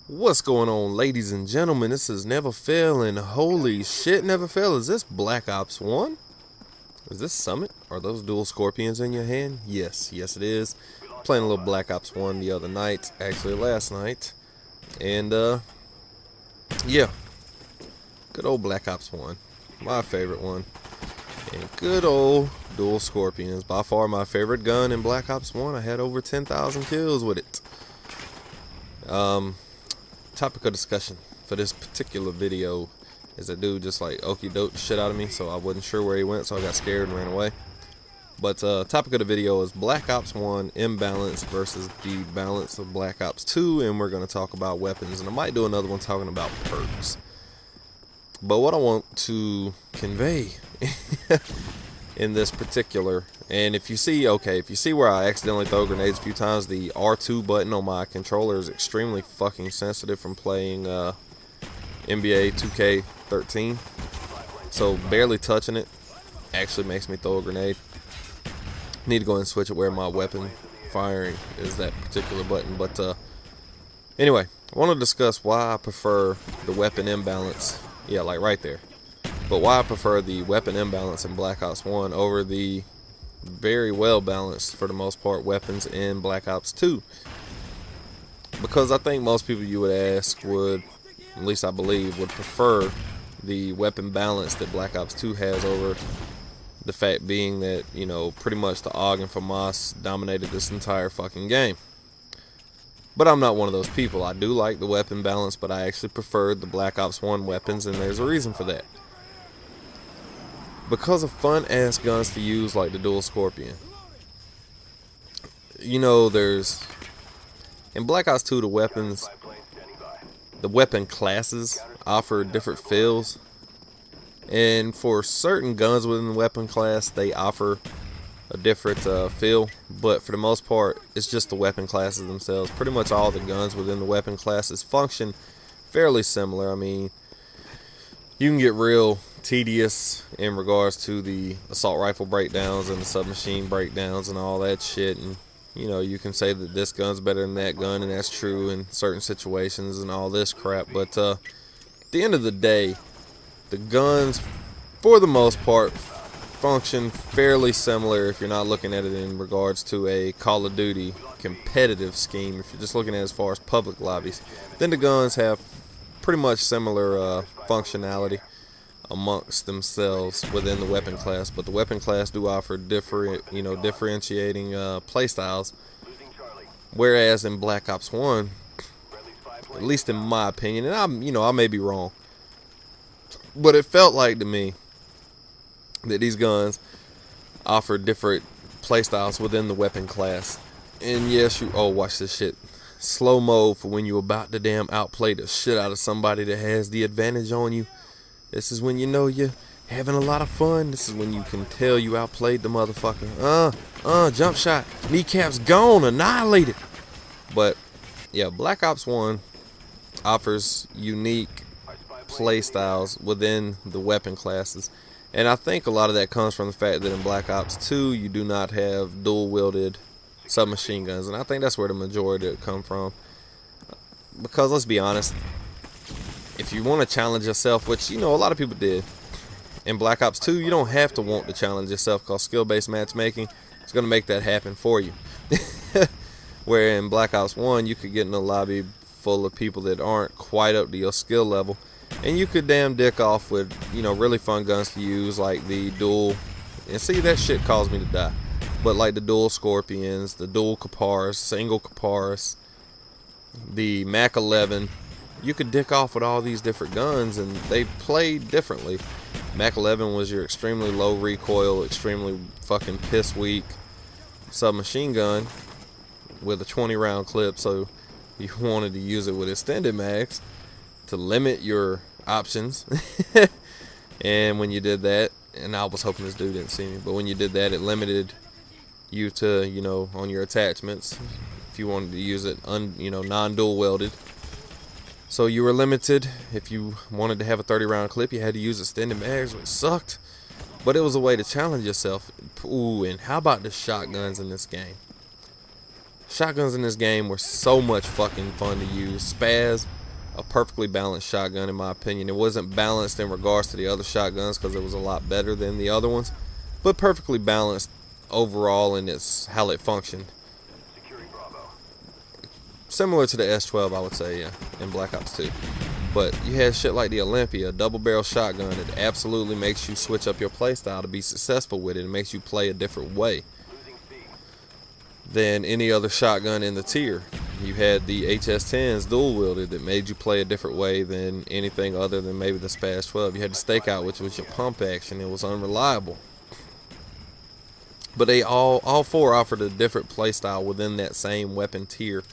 What's going on, ladies and gentlemen? This is Never Fail, and holy shit, Never Fail. Is this Black Ops 1? Is this Summit? Are those dual scorpions in your hand? Yes, it is. Playing a little Black Ops 1 the other night, actually last night. And, yeah. Good old Black Ops 1. My favorite one. And good old dual scorpions. By far my favorite gun in Black Ops 1. I had over 10,000 kills with it. Topic of discussion for this particular video is a dude just like okey doke the shit out of me, so I wasn't sure where he went, so I got scared and ran away. But topic of the video is Black Ops 1 imbalance versus the balance of Black Ops 2, and we're going to talk about weapons, and I might do another one talking about perks. But what I want to convey in this particular, and if you see where I accidentally throw grenades a few times, the R2 button on my controller is extremely fucking sensitive from playing NBA 2K13. So barely touching it actually makes me throw a grenade. Need to go and switch it where my weapon firing is that particular button. But anyway, I want to discuss why I prefer the weapon imbalance. Yeah, like right there. But why I prefer the weapon imbalance in Black Ops 1 over the very well balanced, for the most part, weapons in Black Ops 2. Because I think most people you would ask would, at least I believe, would prefer the weapon balance that Black Ops 2 has over the fact being that, you know, pretty much the AUG and famas dominated this entire fucking game. But I'm not one of those people. I do like the weapon balance, but I actually preferred the Black Ops 1 weapons, and there's a reason for that. Because of fun-ass guns to use like the dual scorpion. You know, there's... in Black Ops 2, the weapon classes offer different feels. And for certain guns within the weapon class, they offer a different feel. But for the most part, it's just the weapon classes themselves. Pretty much all the guns within the weapon classes function fairly similar. I mean, you can get real tedious in regards to the assault rifle breakdowns and the submachine breakdowns and all that shit, and you know, you can say that this gun's better than that gun, and that's true in certain situations and all this crap. But at the end of the day, the guns for the most part function fairly similar if you're not looking at it in regards to a Call of Duty competitive scheme. If you're just looking at it as far as public lobbies, then the guns have pretty much similar functionality amongst themselves within the weapon class. But the weapon class do offer different, you know, differentiating play styles. Whereas in Black Ops 1, at least in my opinion, and I may be wrong, but it felt like to me that these guns offer different play styles within the weapon class. And yes, watch this shit. Slow mode for when you're about to damn outplay the shit out of somebody that has the advantage on you. This is when you know you're having a lot of fun. This is when you can tell you outplayed the motherfucker. Jump shot. Kneecaps gone, annihilated. But yeah, Black Ops 1 offers unique play styles within the weapon classes. And I think a lot of that comes from the fact that in Black Ops 2 you do not have dual wielded submachine guns, and I think that's where the majority of it come from. Because let's be honest, if you want to challenge yourself, which you know a lot of people did in Black Ops 2, you don't have to want to challenge yourself, because skill-based matchmaking is going to make that happen for you. Where in Black Ops 1 you could get in a lobby full of people that aren't quite up to your skill level, and you could damn dick off with, you know, really fun guns to use like the dual, and see, that shit caused me to die, but like the dual scorpions, the dual Kapars, single Kapars, the Mac 11. You could dick off with all these different guns, and they play differently. Mac 11 was your extremely low recoil, extremely fucking piss weak submachine gun with a 20 round clip, so you wanted to use it with extended mags to limit your options. And when you did that, and I was hoping this dude didn't see me, but when you did that, it limited you to, you know, on your attachments, if you wanted to use it non-dual welded. So you were limited. If you wanted to have a 30 round clip, you had to use extended mags, which sucked, but it was a way to challenge yourself. Ooh, and how about the shotguns in this game? Shotguns in this game were so much fucking fun to use. Spaz, a perfectly balanced shotgun in my opinion. It wasn't balanced in regards to the other shotguns because it was a lot better than the other ones, but perfectly balanced overall in its how it functioned. Similar to the S12, I would say, yeah, in Black Ops 2. But you had shit like the Olympia, a double barrel shotgun. It absolutely makes you switch up your playstyle to be successful with it. It makes you play a different way than any other shotgun in the tier. You had the HS10s dual wielded that made you play a different way than anything other than maybe the Spaz 12. You had the stakeout, which was your pump action. It was unreliable. But they all four offered a different playstyle within that same weapon tier.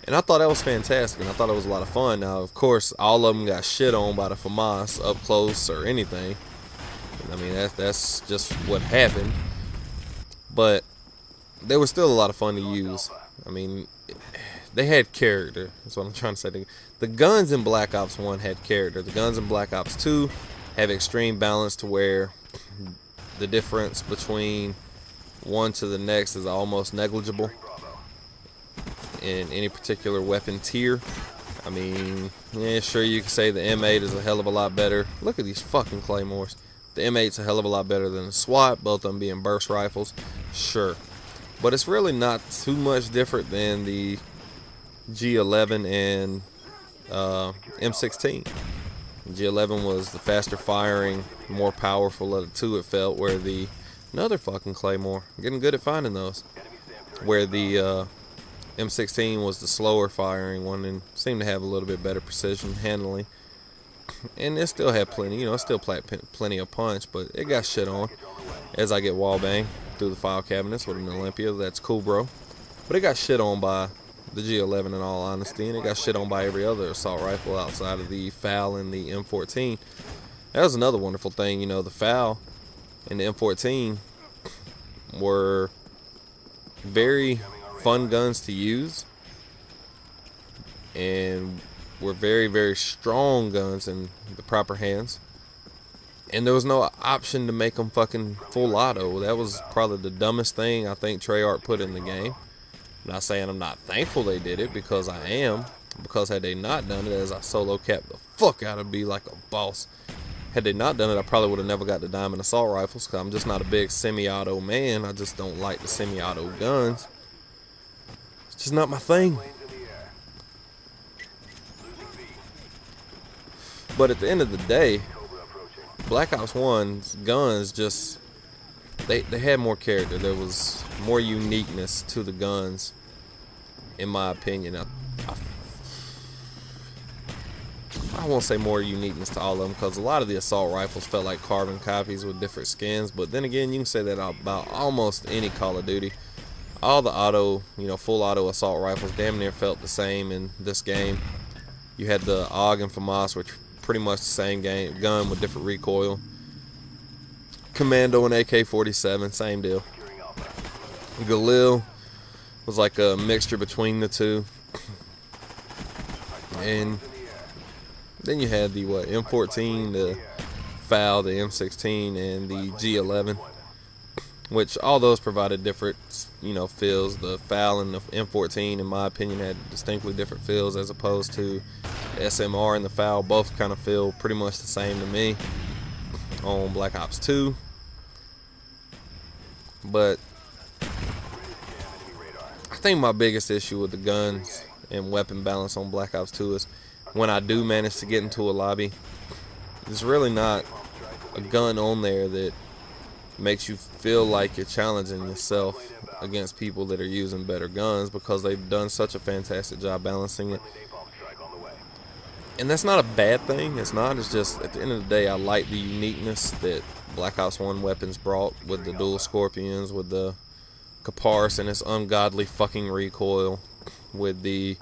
And I thought that was fantastic, and I thought it was a lot of fun. Now, of course, all of them got shit on by the famas up close or anything. I mean, that's just what happened. But they were still a lot of fun to use. I mean, they had character. That's what I'm trying to say. The guns in Black Ops 1 had character. The guns in Black Ops 2 have extreme balance to where the difference between one to the next is almost negligible in any particular weapon tier. I mean, yeah, sure, you can say the M8 is a hell of a lot better. Look at these fucking claymores. The M8's a hell of a lot better than the SWAT, both of them being burst rifles. Sure. But it's really not too much different than the G11 and M16. G11 was the faster firing, more powerful of the two, it felt, where the another fucking claymore. I'm getting good at finding those. Where the M16 was the slower firing one and seemed to have a little bit better precision handling. And it still had plenty, you know, it still plenty of punch, but it got shit on as I get wallbang through the file cabinets with an Olympia. That's cool, bro. But it got shit on by the G11 in all honesty, and it got shit on by every other assault rifle outside of the FAL and the M14. That was another wonderful thing, you know, the FAL and the M14 were very fun guns to use and were very, very strong guns in the proper hands. And there was no option to make them fucking full auto. That was probably the dumbest thing I think Treyarch put in the game. I'm not saying I'm not thankful they did it, because I am. Because had they not done it, as I solo capped the fuck out of be like a boss. Had they not done it, I probably would have never got the diamond assault rifles, because I'm just not a big semi-auto man. I just don't like the semi-auto guns. It's just not my thing. But at the end of the day, Black Ops 1's guns just, they had more character. There was more uniqueness to the guns, in my opinion. I won't say more uniqueness to all of them, because a lot of the assault rifles felt like carbon copies with different skins. But then again, you can say that about almost any Call of Duty. All the auto, you know, full auto assault rifles damn near felt the same in this game. You had the AUG and FAMAS, which pretty much the same gun with different recoil. Commando and AK-47, same deal. Galil was like a mixture between the two. And then you had the M14, the FAL, the M16, and the G11, which all those provided different, you know, feels. The FAL and the M14, in my opinion, had distinctly different feels, as opposed to the SMR and the FAL. Both kind of feel pretty much the same to me on Black Ops 2. But I think my biggest issue with the guns and weapon balance on Black Ops 2 is when I do manage to get into a lobby, there's really not a gun on there that makes you feel like you're challenging yourself against people that are using better guns, because they've done such a fantastic job balancing it. And that's not a bad thing. It's not. It's just, at the end of the day, I like the uniqueness that Black Ops 1 weapons brought, with the dual Scorpions, with the Kapars and its ungodly fucking recoil, with the,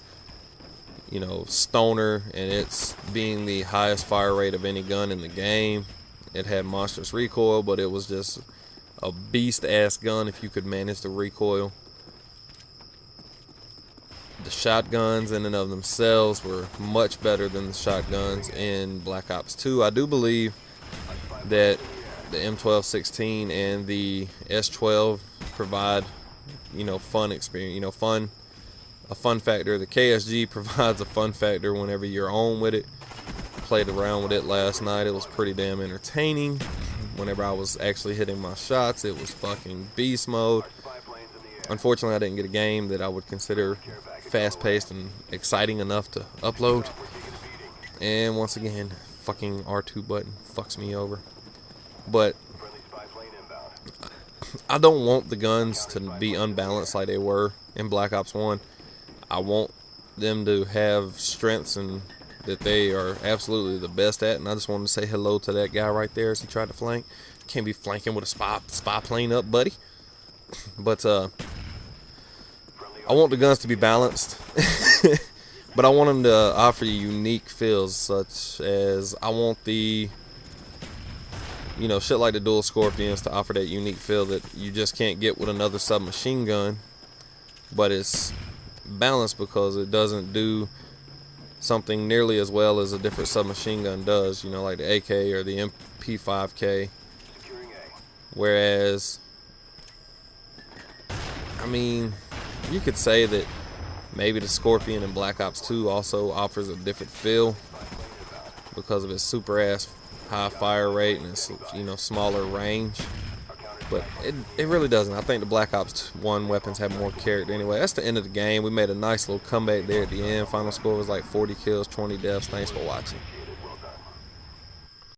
you know, Stoner and it's being the highest fire rate of any gun in the game. It had monstrous recoil, but it was just a beast ass gun if you could manage the recoil. The shotguns in and of themselves were much better than the shotguns in Black Ops 2. I do believe that the M1216 and the S12 provide, you know, fun experience, you know, fun a fun factor. The KSG provides a fun factor whenever you're on with it. Played around with it last night. It was pretty damn entertaining. Whenever I was actually hitting my shots, it was fucking beast mode. Unfortunately, I didn't get a game that I would consider fast-paced and exciting enough to upload. And once again, fucking R2 button fucks me over. But I don't want the guns to be unbalanced like they were in Black Ops 1. I want them to have strengths and that they are absolutely the best at. And I just wanted to say hello to that guy right there as he tried to flank. Can't be flanking with a spy plane up, buddy. But I want the guns to be balanced. But I want them to offer you unique feels, such as I want the, you know, shit like the dual Scorpions to offer that unique feel that you just can't get with another submachine gun. But it's balanced because it doesn't do something nearly as well as a different submachine gun does, you know, like the AK or the MP5K. Whereas, I mean, you could say that maybe the Scorpion in Black Ops 2 also offers a different feel because of its super ass high fire rate and its, you know, smaller range. But it really doesn't. I think the Black Ops 1 weapons have more character anyway. That's the end of the game. We made a nice little comeback there at the end. Final score was like 40 kills, 20 deaths. Thanks for watching.